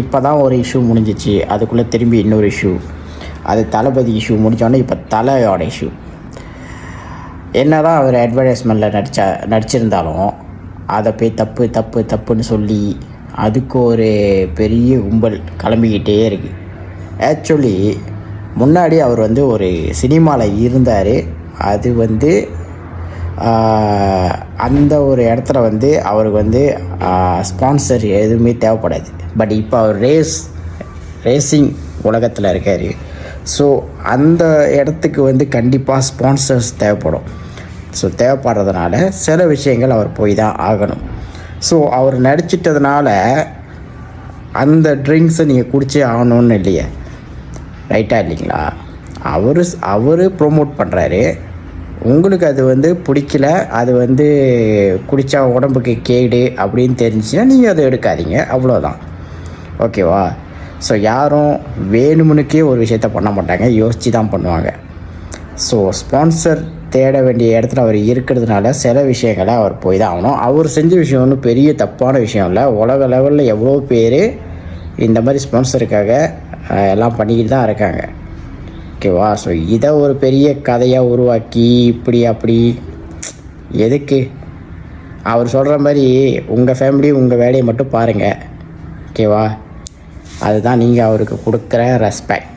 இப்போ தான் ஒரு இஷ்யூ முடிஞ்சிச்சு, அதுக்குள்ளே திரும்பி இன்னொரு இஷ்யூ, அது தளபதி இஷ்யூ முடித்தோடனே இப்போ தலையோட இஷ்யூ. என்ன தான் அவர் அட்வர்டைஸ்மெண்ட்டில் நடிச்சிருந்தாலும் அதை போய் தப்புன்னு சொல்லி அதுக்கு ஒரு பெரிய கும்பல் கிளம்பிக்கிட்டே இருக்குது. ஆக்சுவலி முன்னாடி அவர் ஒரு சினிமாவில் இருந்தார். அது அந்த ஒரு இடத்துல அவருக்கு ஸ்பான்சர் எதுவுமே தேவைப்படாது. பட் இப்போ அவர் ரேசிங் உலகத்தில் இருக்கார். ஸோ அந்த இடத்துக்கு கண்டிப்பாக ஸ்பான்சர்ஸ் தேவைப்படும். ஸோ தேவைப்படுறதுனால சில விஷயங்கள் அவர் போய் தான் ஆகணும். ஸோ அவர் நடிச்சிட்டதுனால அந்த ட்ரிங்க்ஸை நீங்கள் குடிச்சே ஆகணும்னு இல்லையே, ரைட்டாக இல்லைங்களா? அவர் ப்ரொமோட் பண்ணுறாரு, உங்களுக்கு அது பிடிக்கல, அது குடித்தா உடம்புக்கு கேடு அப்படின்னு தெரிஞ்சுன்னா நீங்கள் அதை எடுக்காதீங்க, அவ்வளோதான். ஓகேவா? ஸோ யாரும் வேணுமுனுக்கே ஒரு விஷயத்த பண்ண மாட்டாங்க, யோசித்து தான் பண்ணுவாங்க. ஸோ ஸ்பான்சர் தேட வேண்டிய இடத்துல அவர் இருக்கிறதுனால சில விஷயங்களை அவர் போய் தான் ஆகணும். அவர் செஞ்ச விஷயம் ஒன்றும் பெரிய தப்பான விஷயம் இல்லை. உலக லெவலில் எவ்வளோ பேர் இந்த மாதிரி ஸ்பான்சருக்காக எல்லாம் பண்ணிக்கிட்டு தான் இருக்காங்க. ஓகேவா? ஸோ இதை ஒரு பெரிய கதையாக உருவாக்கி இப்படி அப்படி எதுக்கு? அவர் சொல்கிற மாதிரி உங்கள் ஃபேமிலி உங்கள் வேலையை மட்டும் பாருங்கள். ஓகேவா? அதுதான் நீங்கள் அவருக்கு கொடுக்குற ரெஸ்பெக்ட்.